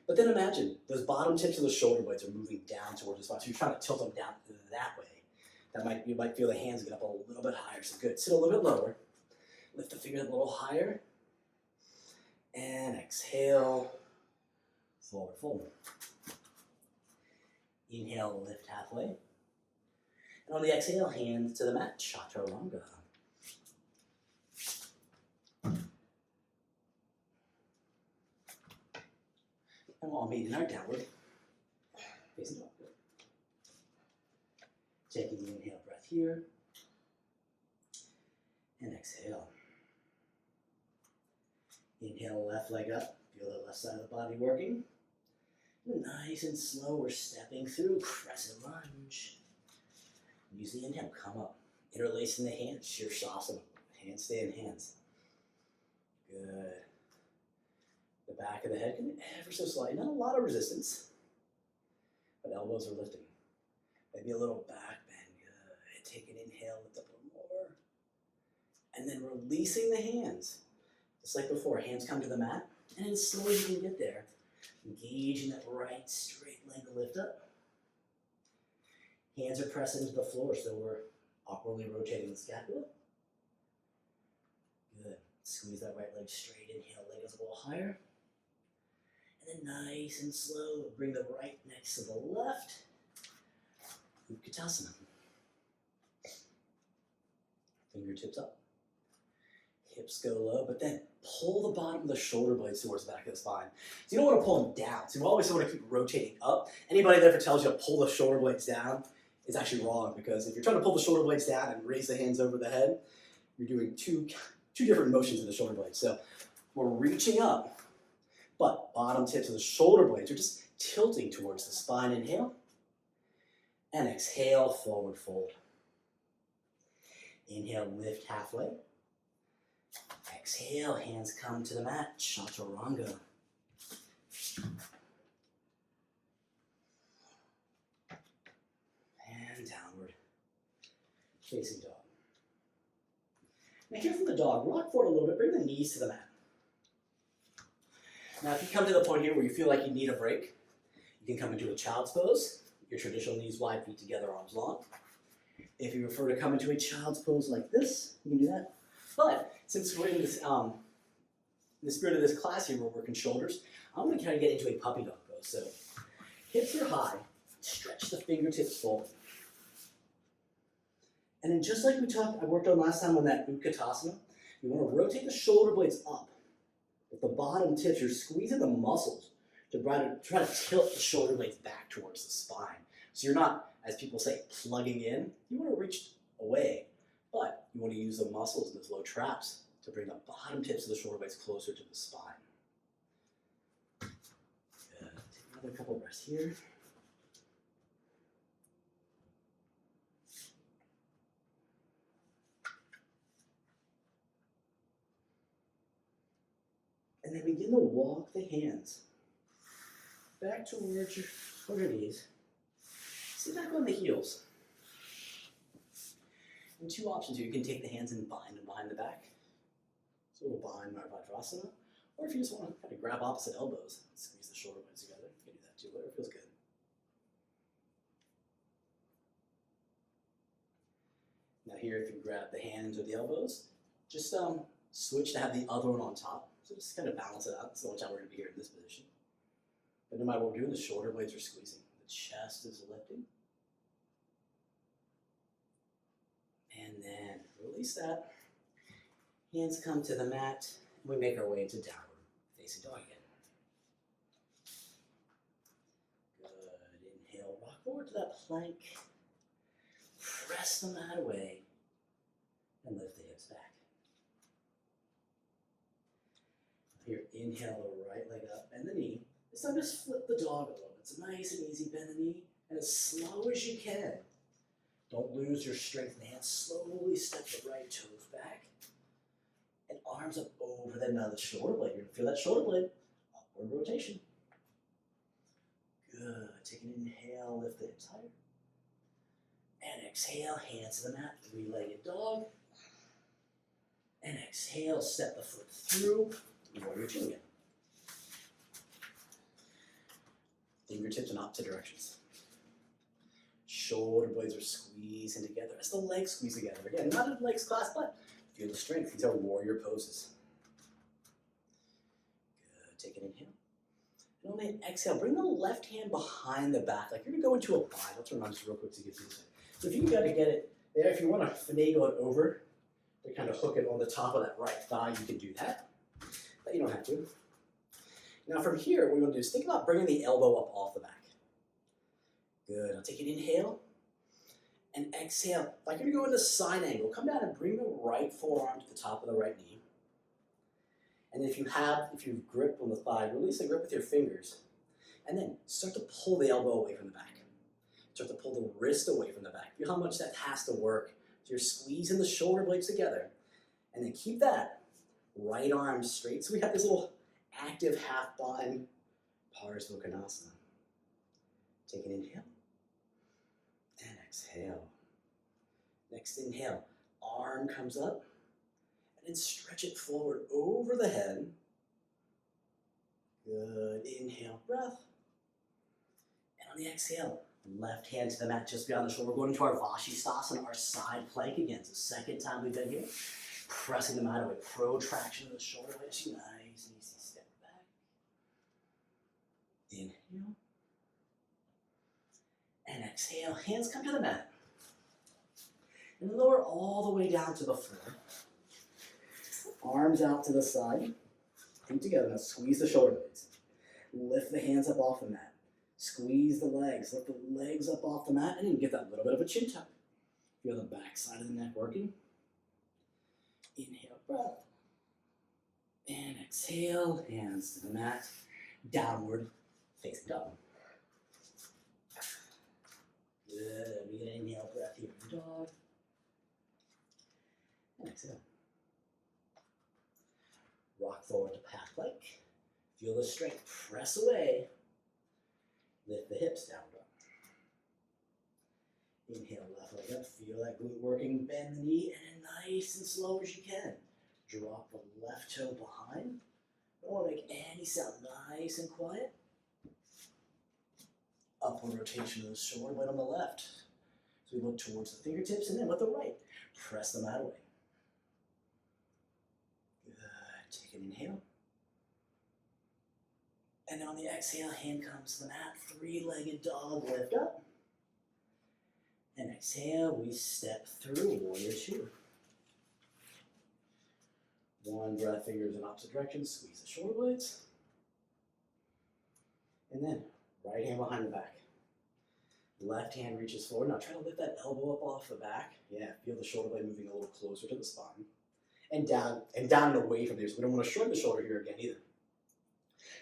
But then imagine those bottom tips of the shoulder blades are moving down towards the spine. So you're trying to tilt them down that way. You might feel the hands get up a little bit higher. So good. Sit a little bit lower. Lift the fingers a little higher. And exhale. Forward fold. Inhale, lift halfway. And on the exhale, hands to the mat, Chaturanga. And while meeting our downward, facing up. Taking the inhale breath here. And exhale. Inhale, left leg up. Feel the left side of the body working. Nice and slow, we're stepping through crescent lunge. Use the inhale, come up. Interlacing the hands, Sirsasana. Handstand hands. Good. The back of the head can be ever so slight. Not a lot of resistance, but elbows are lifting. Maybe a little back bend. Good. Take an inhale, lift up a little more. And then releasing the hands. Just like before, hands come to the mat. And as slow as you can get there, engage in that right straight leg lift up. Hands are pressing into the floor, so we're awkwardly rotating the scapula. Good. Squeeze that right leg straight. Inhale, leg goes a little higher. And then nice and slow, bring the right next to the left. Utkatasana. Fingertips up. Hips go low, but then pull the bottom of the shoulder blades towards the back of the spine. So you don't want to pull them down. So you always want to keep rotating up. Anybody that ever tells you to pull the shoulder blades down is actually wrong, because if you're trying to pull the shoulder blades down and raise the hands over the head, you're doing two different motions in the shoulder blades. So we're reaching up, but bottom tips of the shoulder blades are just tilting towards the spine. Inhale. And exhale, forward fold. Inhale, lift halfway. Exhale, hands come to the mat, Chaturanga. And downward, facing dog. Now here from the dog, rock forward a little bit, bring the knees to the mat. Now if you come to the point here where you feel like you need a break, you can come into a child's pose, your traditional knees wide, feet together, arms long. If you prefer to come into a child's pose like this, you can do that. But since we're in this, the spirit of this class here, we're working shoulders, I'm going to kind of get into a puppy dog pose. So hips are high, stretch the fingertips forward. And then just like I worked on last time on that Utkatasana, you want to rotate the shoulder blades up. With the bottom tips, you're squeezing the muscles to try to tilt the shoulder blades back towards the spine. So you're not as people say, plugging in, you want to reach away, but you want to use the muscles in those low traps to bring the bottom tips of the shoulder blades closer to the spine. Good. Take another couple breaths here. And then begin to walk the hands back towards your knees. Sit back on the heels. And two options here. You can take the hands and bind them behind the back. So we'll bind Vajrasana. Or if you just want to kind of grab opposite elbows, squeeze the shoulder blades together. You can do that too, whatever feels good. Now here, if you grab the hands or the elbows, just switch to have the other one on top. So just kind of balance it out. So watch out, we're going to be here in this position. But no matter what we're doing, the shoulder blades are squeezing. The chest is lifting. And then release that. Hands come to the mat. We make our way into downward facing dog again. Good. Inhale, rock forward to that plank. Press the mat away and lift the hips back. Here, inhale the right leg up, bend the knee. This time just flip the dog a little bit. So nice and easy, bend the knee, and as slow as you can. Don't lose your strength in the hands. Slowly step the right toes back. And arms up over the nose, shoulder blade. You're going to feel that shoulder blade. Upward rotation. Good. Take an inhale, lift the hips higher. And exhale, hands to the mat, three-legged dog. And exhale, step the foot through, warrior two again. Fingertips in opposite directions. Shoulder blades are squeezing together as the legs squeeze together. Again, not a legs class, but feel the strength. These are warrior poses. Good, take an inhale. And on the exhale, bring the left hand behind the back, like you're gonna go into a bind. I'll turn on just real quick to get through this. So if you got to get it there, if you want to finagle it over to kind of hook it on the top of that right thigh, you can do that, but you don't have to. Now from here, what we want to do is think about bringing the elbow up off the back. Good, I'll take an inhale and exhale. Like you're going to go into side angle, come down and bring the right forearm to the top of the right knee. And if you've gripped on the thigh, release the grip with your fingers. And then start to pull the elbow away from the back. Start to pull the wrist away from the back. Feel how much that has to work. So you're squeezing the shoulder blades together. And then keep that right arm straight. So we have this little active half bind, Parsvottanasana. Take an inhale. And exhale. Next inhale. Arm comes up. And then stretch it forward over the head. Good. Inhale, breath. And on the exhale, left hand to the mat just beyond the shoulder. We're going into our Vashisthasana, our side plank again. It's the second time we've been here. Pressing the mat away. Protraction of the shoulder blades. Nice and easy. Step back. Inhale. And exhale. Hands come to the mat. And lower all the way down to the floor. Arms out to the side. Feet together. Now squeeze the shoulder blades. Lift the hands up off the mat. Squeeze the legs, lift the legs up off the mat, and then get that little bit of a chin tuck. Feel the back side of the neck working. Inhale, breath. And exhale, hands to the mat. Downward facing dog. Good. We get an inhale, breath here in dog. And exhale. Rock forward to path plank. Feel the strength. Press away. Lift the hips down. Inhale, left leg up. Feel that glute working. Bend the knee, and nice and slow as you can. Drop the left toe behind. Don't want to make any sound. Nice and quiet. Upward rotation of the shoulder blade on the left. So we look towards the fingertips, and then with the right, press the mat away. Good. Take an inhale. And then on the exhale, hand comes to the mat, three-legged dog, lift up. And exhale, we step through warrior two. One breath, fingers in opposite directions, squeeze the shoulder blades. And then right hand behind the back. Left hand reaches forward. Now try to lift that elbow up off the back. Yeah, feel the shoulder blade moving a little closer to the spine. And down and away from there. So we don't want to shrug the shoulder here again either.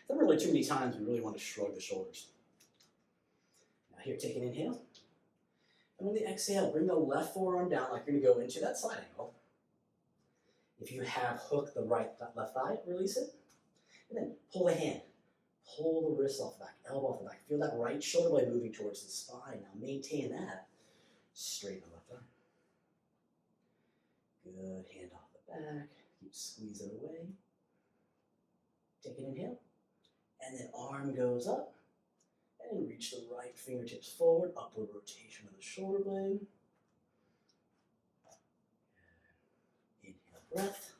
Never really too many times we really want to shrug the shoulders. Now here, take an inhale. And on the exhale, bring the left forearm down like you're going to go into that side angle. If you have hooked the left thigh, release it. And then pull the hand. Pull the wrist off the back, elbow off the back. Feel that right shoulder blade moving towards the spine. Now maintain that. Straighten the left thigh. Good. Hand off the back. Keep squeezing away. Take an inhale. And then arm goes up. And reach the right fingertips forward. Upward rotation of the shoulder blade. Inhale, breath.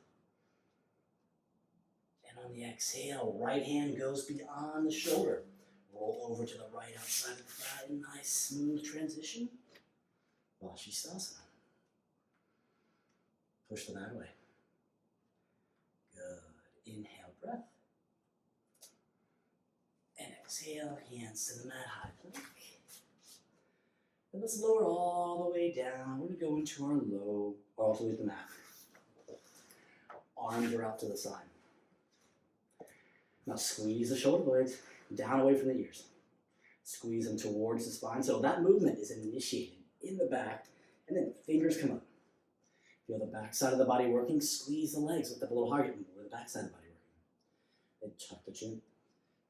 And on the exhale, right hand goes beyond the shoulder. Roll over to the right outside of the thigh. Nice smooth transition. Vashisthasana. Push the mat away. Good. Inhale, breath. And exhale, hands to the mat, high plank. And let's lower all the way down. We're going to go into our low, ultimately the mat. Arms are out to the side. Now squeeze the shoulder blades down away from the ears. Squeeze them towards the spine. So that movement is initiated in the back, and then fingers come up. Feel the back side of the body working. Squeeze the legs, lift up a little higher, more the back side of the body working. Then tuck the chin.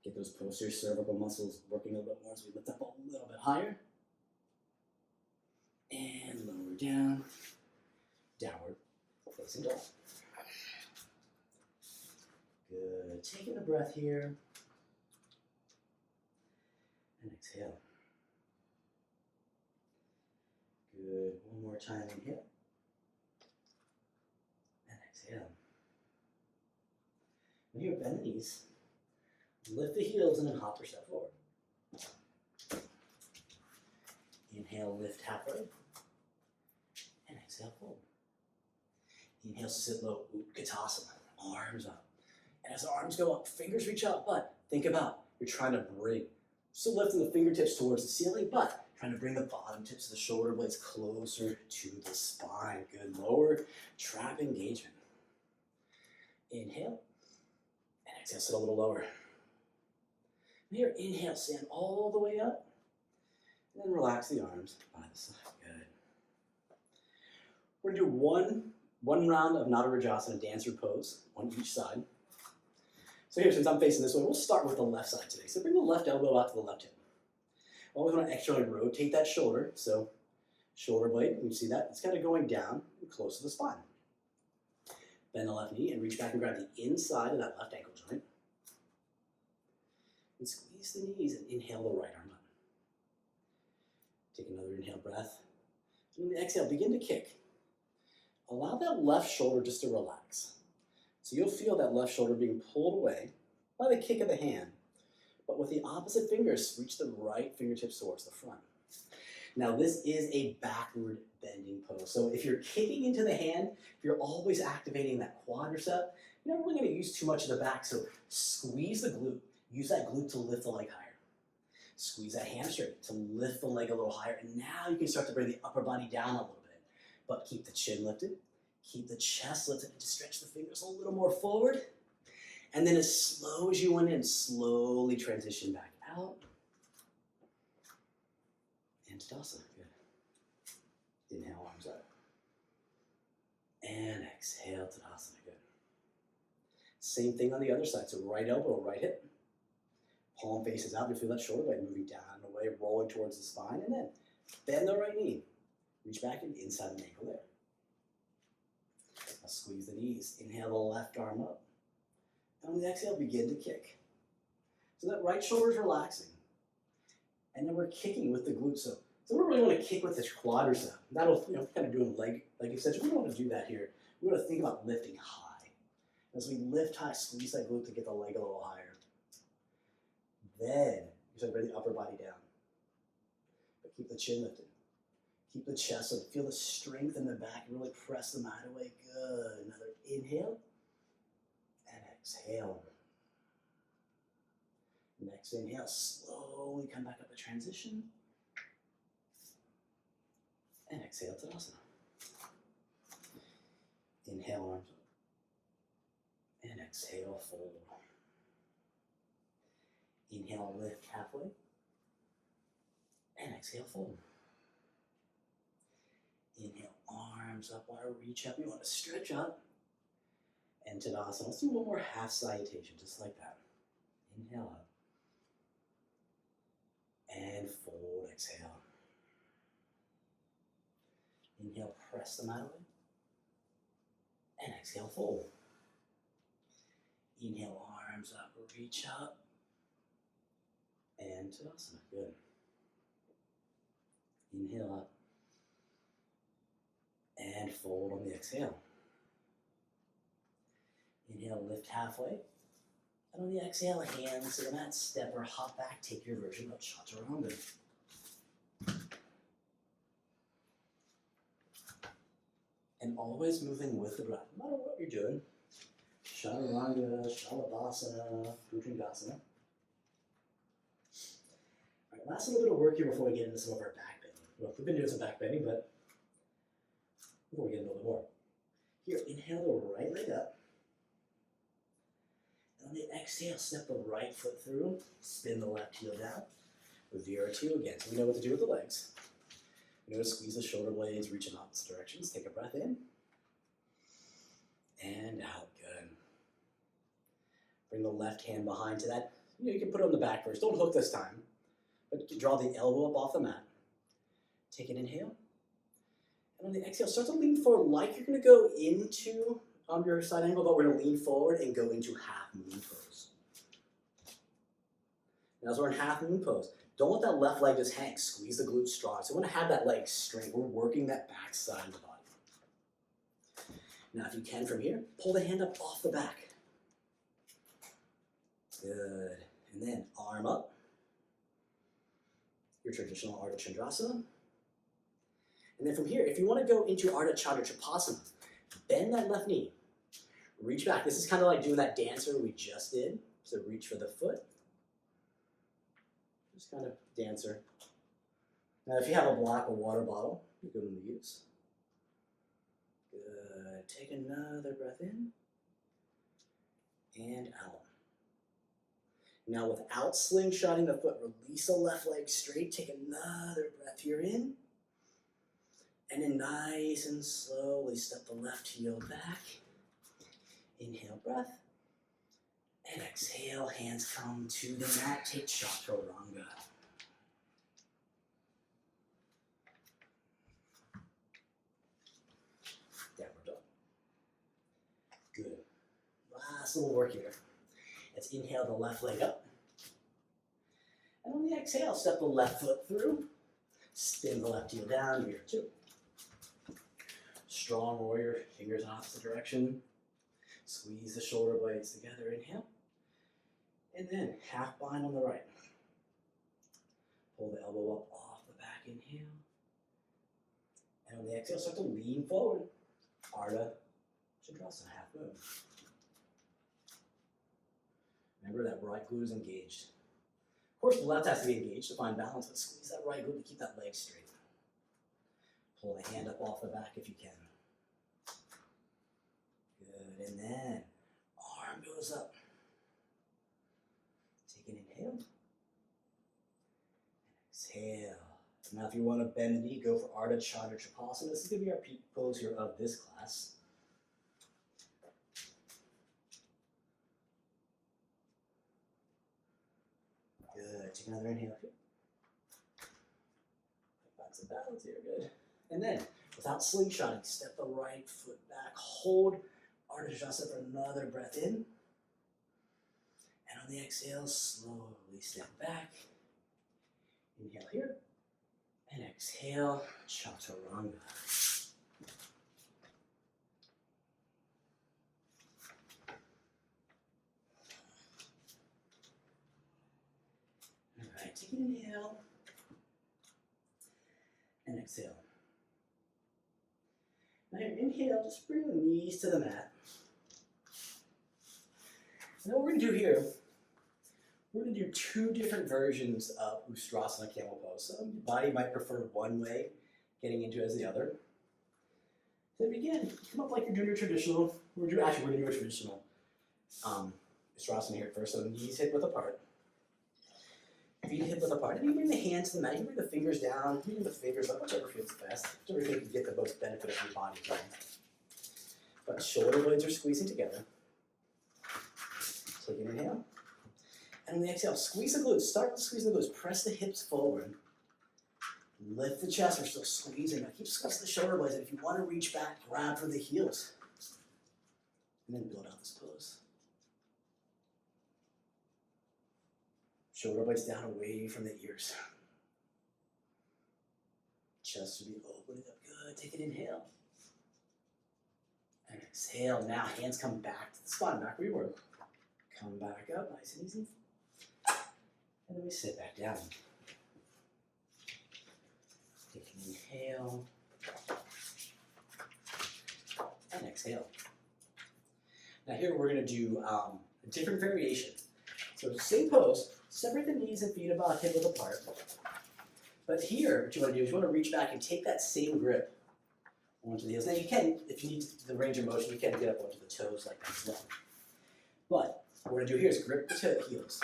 Get those posterior cervical muscles working a little bit more as we lift up a little bit higher. And lower down. Downward facing dog. Good. Taking a breath here. And exhale. Good. One more time. Inhale. And exhale. When you bend the knees, lift the heels and then hop or step forward. Inhale, lift halfway. And exhale, forward. Inhale, sit low, Utkatasana. Arms up. And as the arms go up, fingers reach up, but think about you're trying to bring, still lifting the fingertips towards the ceiling, but trying to bring the bottom tips of the shoulder blades closer to the spine. Good. Lower trap engagement. Inhale. And exhale, sit a little lower. Here, inhale, stand all the way up. And then relax the arms by the side. Good. We're going to do one round of Natarajasana, dancer pose, on each side. So here, since I'm facing this way, we'll start with the left side today. So bring the left elbow out to the left hip. Always want to externally rotate that shoulder. So shoulder blade, you see that? It's kind of going down and close to the spine. Bend the left knee and reach back and grab the inside of that left ankle joint. And squeeze the knees and inhale the right arm up. Take another inhale breath. And on the exhale, begin to kick. Allow that left shoulder just to relax. So you'll feel that left shoulder being pulled away by the kick of the hand. But with the opposite fingers, reach the right fingertips towards the front. Now this is a backward bending pose. So if you're kicking into the hand, if you're always activating that quadricep, you're not really going to use too much of the back. So squeeze the glute. Use that glute to lift the leg higher. Squeeze that hamstring to lift the leg a little higher. And now you can start to bring the upper body down a little bit. But keep the chin lifted. Keep the chest lifted. And stretch the fingers a little more forward. And then as slow as you went in, slowly transition back out. And Tadasana. Good. Inhale, arms up. And exhale, Tadasana. Good. Same thing on the other side. So right elbow, right hip. Palm faces out. You feel that shoulder blade moving down and away, rolling towards the spine. And then bend the right knee. Reach back and inside the ankle there. Now squeeze the knees. Inhale the left arm up. And on the exhale, begin to kick. So that right shoulder is relaxing. And then we're kicking with the glute. So we don't really want to kick with the quadricep. That'll, kind of doing leg extension. We don't want to do that here. We want to think about lifting high. As we lift high, squeeze that glute to get the leg a little higher. Then you start to bring the upper body down. But keep the chin lifted. Keep the chest up. Feel the strength in the back. Really press the mat away. Good. Another inhale. And exhale. Next inhale. Slowly come back up to transition. And exhale, Tadasana. Inhale, arms up. And exhale, fold. Inhale, lift halfway. And exhale, fold. Inhale, arms up, want to reach up, you want to stretch up. And Tadasana, let's do one more half salutation, just like that. Inhale up. And fold, exhale. Inhale, press the mat away. And exhale, fold. Inhale, arms up, reach up. And Tadasana, good. Inhale up. And fold on the exhale. Inhale, lift halfway. And on the exhale, hands to the mat, step or hop back, take your version of Chaturanga. And always moving with the breath, no matter what you're doing. Chaturanga, Shalabhasana, Bhujangasana. All right, last little bit of work here before we get into some of our back bending. Well, we've been doing some back bending, but before we get into a little more. Here, inhale the right leg up. And on the exhale, step the right foot through, spin the left heel down. Viratu again. So we know what to do with the legs. We know to squeeze the shoulder blades, reach in opposite directions. Take a breath in. And out. Good. Bring the left hand behind to that. You can put it on the back first. Don't hook this time. But draw the elbow up off the mat. Take an inhale. And on the exhale, start to lean forward like you're going to go into your side angle, but we're going to lean forward and go into half moon pose. Now as we're in half moon pose, don't let that left leg just hang. Squeeze the glutes strong. So we want to have that leg straight. We're working that back side of the body. Now if you can from here, pull the hand up off the back. Good. And then arm up. Your traditional Ardha Chandrasana. And then from here, if you want to go into Ardha Chaturchapasana, bend that left knee. Reach back. This is kind of like doing that dancer we just did. So reach for the foot. Just kind of dancer. Now if you have a block or water bottle, you're good to use. Good. Take another breath in. And out. Now without slingshotting the foot, release the left leg straight. Take another breath here in. And then nice and slowly step the left heel back. Inhale, breath. And exhale, hands come to the mat. Take Chaturanga. Downward dog. Good. Last little work here. Let's inhale the left leg up. And on the exhale, step the left foot through. Spin the left heel down, here too. Strong warrior, fingers in opposite direction. Squeeze the shoulder blades together, inhale. And then half bind on the right. Pull the elbow up off the back, inhale. And on the exhale, start to lean forward. Ardha Chandrasana, half moon. Remember that right glute is engaged. Of course, the left has to be engaged to find balance, but squeeze that right glute to keep that leg straight. Pull the hand up off the back if you can. Good, and then arm goes up. Take an inhale. And exhale. Now if you want to bend the knee, go for Ardha Chaturchapasana. This is going to be our peak pose here of this class. Good, take another inhale here. Back to balance here, good. And then, without slingshotting, step the right foot back, hold Ardha Chandrasana for another breath in. And on the exhale, slowly step back. Inhale here. And exhale, Chaturanga. All right, take an inhale. And exhale. Now your inhale, just bring the knees to the mat. Now what we're going to do here, we're going to do two different versions of Ustrasana camel pose. Some body might prefer one way, getting into as the other. So begin, come up like you're doing your traditional, we're going to do a traditional Ustrasana here first. So knees hip width apart, feet hip width apart. And you bring the hands to the mat, you bring the fingers down, you bring the fingers up, whichever feels best, whichever you think you get the most benefit of your body from. But shoulder blades are squeezing together. Take an inhale. And when we exhale, squeeze the glutes. Start to squeeze the glutes. Press the hips forward. Lift the chest. We're still squeezing. Now keep squeezing the shoulder blades. And if you want to reach back, grab for the heels. And then build out this pose. Shoulder blades down away from the ears. Chest should be opening up good. Take an inhale. And exhale. Now hands come back to the spine, back where you were. Come back up, nice and easy. And then we sit back down. Take an inhale. And exhale. Now here we're going to do a different variation. So same pose, separate the knees and feet about hip width apart. But here, what you want to do is you want to reach back and take that same grip onto the heels. Now you can, if you need the range of motion, you can get up onto the toes like that as well. But what we're going to do here is grip the heels.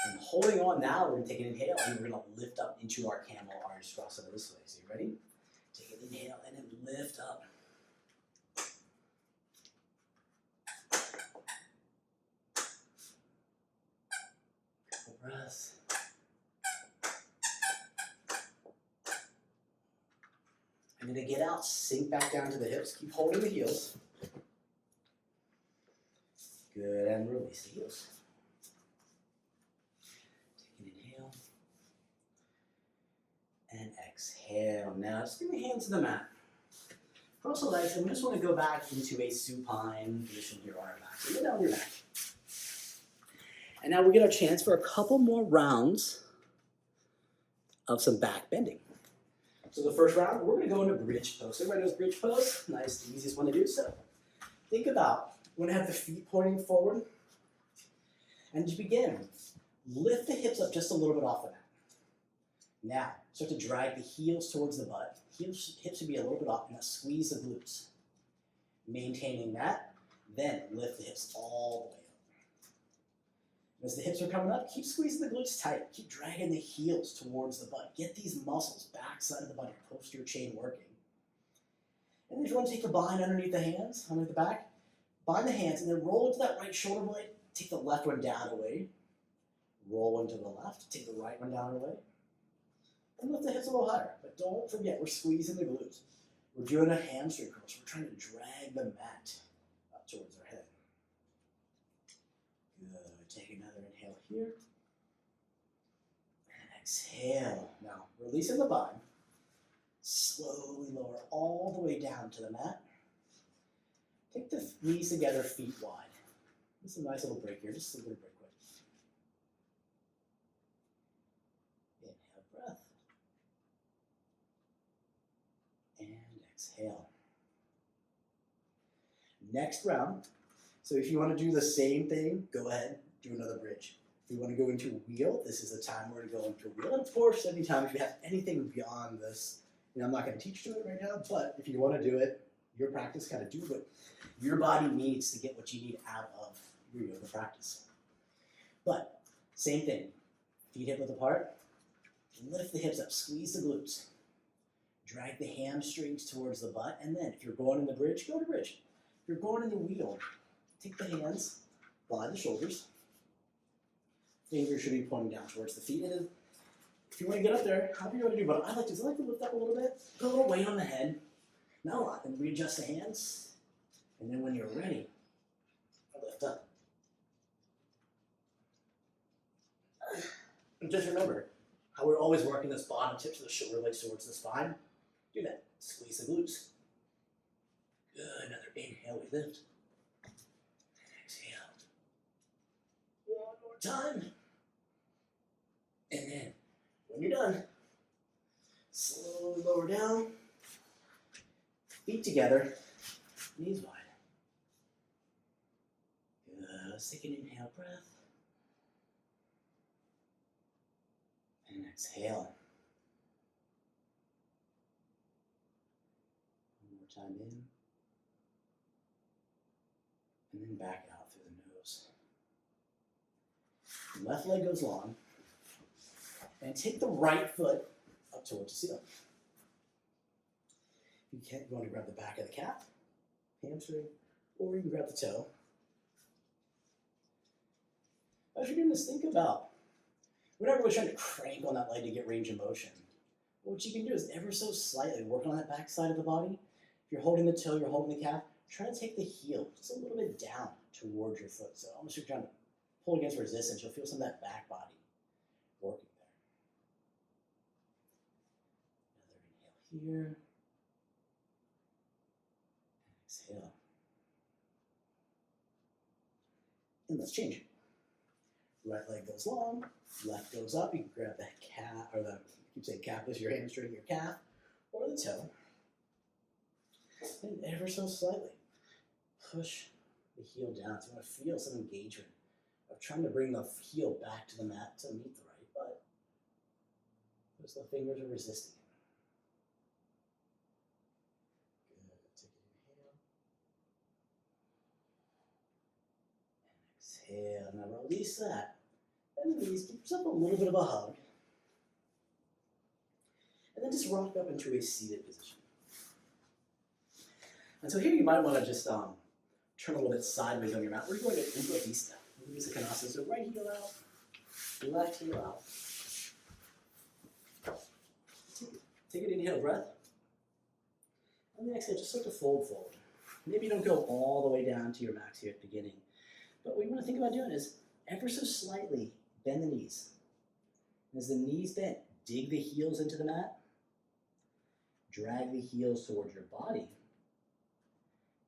And holding on now, we're going to take an inhale and we're going to lift up into our camel arch Ustrasana this way. So you ready? Take an inhale and then lift up. Couple breaths. And then to get out, sink back down to the hips. Keep holding the heels. Good, and release the heels. Take an inhale. And exhale. Now just bring the hands to the mat. Cross the legs, and we just want to go back into a supine position here on our back. So get down on your back. And now we get our chance for a couple more rounds of some back bending. So the first round, we're going to go into bridge pose. So everybody knows bridge pose. Nice, the easiest one to do. So think about, we're going to have the feet pointing forward. And to begin, lift the hips up just a little bit off the mat. Now, start to drag the heels towards the butt. Hips should be a little bit off, and now squeeze the glutes. Maintaining that, then lift the hips all the way up. As the hips are coming up, keep squeezing the glutes tight. Keep dragging the heels towards the butt. Get these muscles, backside of the body, posterior chain working. And then if you want to take the bind underneath the hands, underneath the back, bind the hands and then roll into that right shoulder blade. Take the left one down away. Roll into the left. Take the right one down away. And lift the hips a little higher. But don't forget, we're squeezing the glutes. We're doing a hamstring curl. So we're trying to drag the mat up towards our head. Good. Take another inhale here. And exhale. Now, releasing the bind. Slowly lower all the way down to the mat. Take the knees together, feet wide. This is a nice little break here. Just a little break quick. Inhale, breath. And exhale. Next round. So if you want to do the same thing, go ahead, do another bridge. If you want to go into a wheel, this is the time we're going to go into a wheel. And of course, anytime if you have anything beyond this, I'm not going to teach you it right now, but if you want to do it, your practice kind of do what your body needs to get what you need out of your yoga practice. But same thing, feet hip width apart, lift the hips up, squeeze the glutes, drag the hamstrings towards the butt, and then if you're going in the bridge, go to bridge. If you're going in the wheel, take the hands by the shoulders, fingers should be pointing down towards the feet, and then if you want to get up there, however you want to do, but I like to lift up a little bit, put a little weight on the head, not a lot, and readjust the hands, and then when you're ready, lift up. And just remember how we're always working this bottom tips of the shoulder blades towards the spine. Do that. Squeeze the glutes. Good. Another inhale, we lift. Exhale. One more time. And then, when you're done, slowly lower down. Feet together. Knees wide. Good. Let's take an inhale breath. And exhale. time in, and then back out through the nose. Left leg goes long, and take the right foot up towards the ceiling. You want to grab the back of the calf, hamstring, or you can grab the toe. As you're doing this, think about whenever we're trying to crank on that leg to get range of motion. What you can do is ever so slightly work on that back side of the body. If you're holding the toe, you're holding the calf, try to take the heel just a little bit down towards your foot. So almost you're trying to pull against resistance. You'll feel some of that back body working there. Another inhale here. Exhale. And let's change it. Right leg goes long, left goes up. You can grab the calf, or the, keep saying calf, is your hamstring, your calf, or the toe. And ever so slightly, push the heel down. So you want to feel some engagement of trying to bring the heel back to the mat to meet the right butt. Because the fingers are resisting it. Good. Take an inhale. And exhale. Now release that. And knees, give yourself a little bit of a hug. And then just rock up into a seated position. And so here you might want to just turn a little bit sideways on your mat. We're going to into a V-step. Use a Konasana. So right heel out, left heel out. Take an inhale breath. And the exhale, just start to fold forward. Maybe you don't go all the way down to your max here at the beginning. But what you want to think about doing is ever so slightly bend the knees. As the knees bend, dig the heels into the mat. Drag the heels towards your body.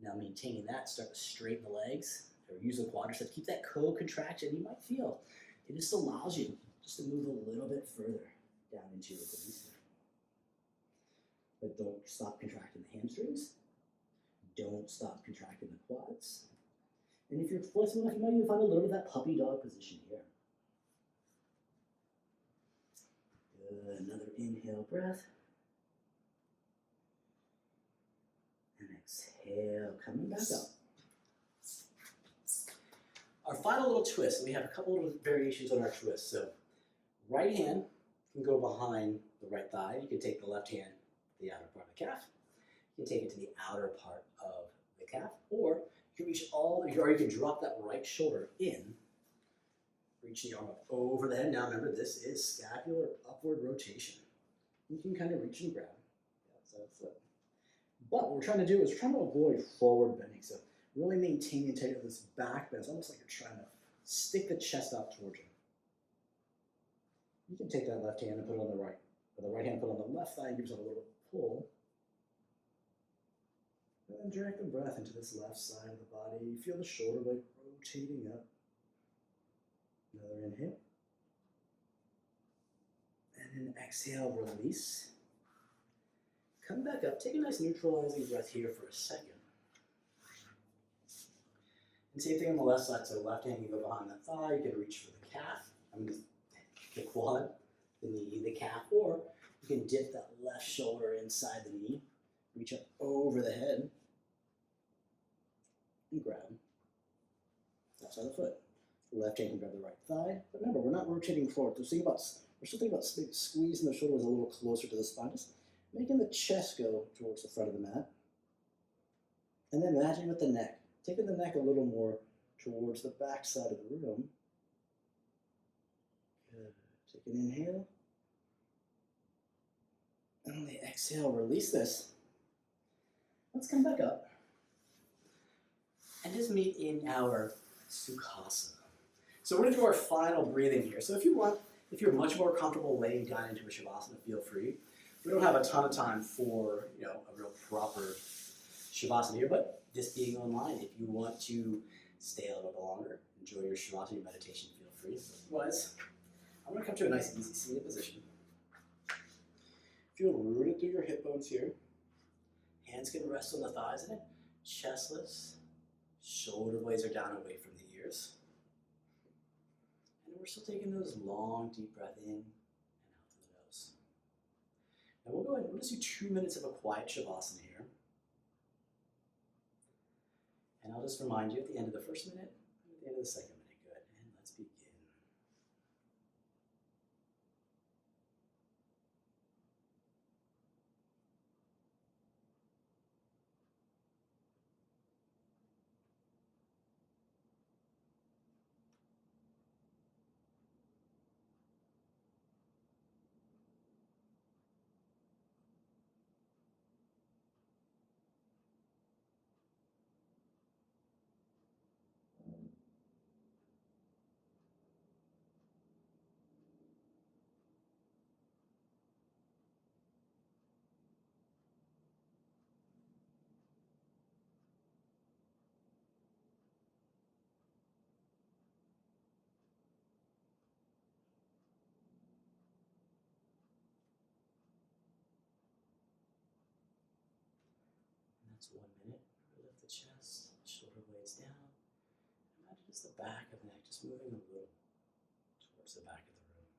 Now maintaining that, start to straighten the legs, or use the quadriceps. Keep that co-contraction you might feel. It just allows you just to move a little bit further down into your glutes. But don't stop contracting the hamstrings. Don't stop contracting the quads. And if you're flexible enough, you might even find a little bit of that puppy dog position here. Good. Another inhale breath. And exhale, coming back up. Our final little twist, we have a couple of variations on our twist. So right hand can go behind the right thigh. You can take the left hand to the outer part of the calf. You can take it to the outer part of the calf, or you can reach or you can drop that right shoulder in, reach the arm up over the head. Now remember, this is scapular upward rotation. You can kind of reach and grab the outside foot. But what we're trying to do is we're trying to avoid forward bending. So really maintain the integrity of this back bend. It's almost like you're trying to stick the chest out towards you. You can take that left hand and put it on the right, or the right hand put it on the left thigh and give yourself a little pull. And then drag the breath into this left side of the body. You feel the shoulder blade rotating up. Another inhale. And then exhale, release. Come back up. Take a nice neutralizing breath here for a second. And same thing on the left side. So left hand can go behind the thigh. You can reach for the calf. The quad, the knee, the calf. Or you can dip that left shoulder inside the knee. Reach up over the head. And grab left side of the foot. The left hand can grab the right thigh. But remember, we're not rotating forward. So we're still thinking about squeezing the shoulders a little closer to the spine. Just making the chest go towards the front of the mat. And then matching with the neck. Taking the neck a little more towards the back side of the room. Good. Take an inhale. And on the exhale, release this. Let's come back up. And just meet in our Sukhasana. So we're going to do our final breathing here. So if you're much more comfortable laying down into a Shavasana, feel free. We don't have a ton of time for a real proper Shavasana here, but this being online, if you want to stay a little bit longer, enjoy your Shavasana, your meditation, feel free. Otherwise, I'm going to come to a nice easy seated position. Feel rooted through your hip bones here. Hands can rest on the thighs in it. Chestless. Shoulder blades are down away from the ears. And we're still taking those long, deep breath in and out through the nose. Now we'll just do 2 minutes of a quiet Shavasana here. And I'll just remind you at the end of the first minute, at the end of the second minute. Good. And let's begin. And that's 1 minute. Lift the chest, shoulder blades down. Imagine just the back of the neck just moving a little towards the back of the room.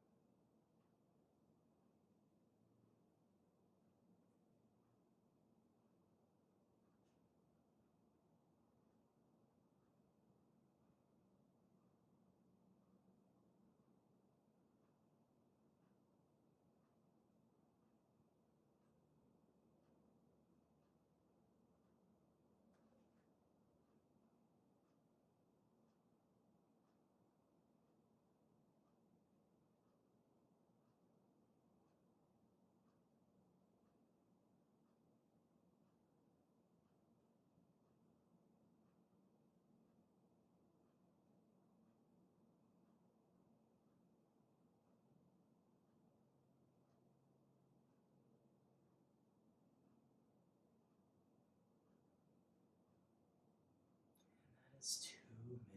That's 2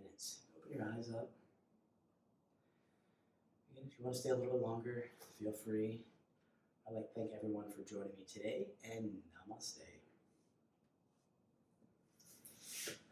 minutes. Open your eyes up. Again, if you want to stay a little bit longer, feel free. I'd like to thank everyone for joining me today, and namaste.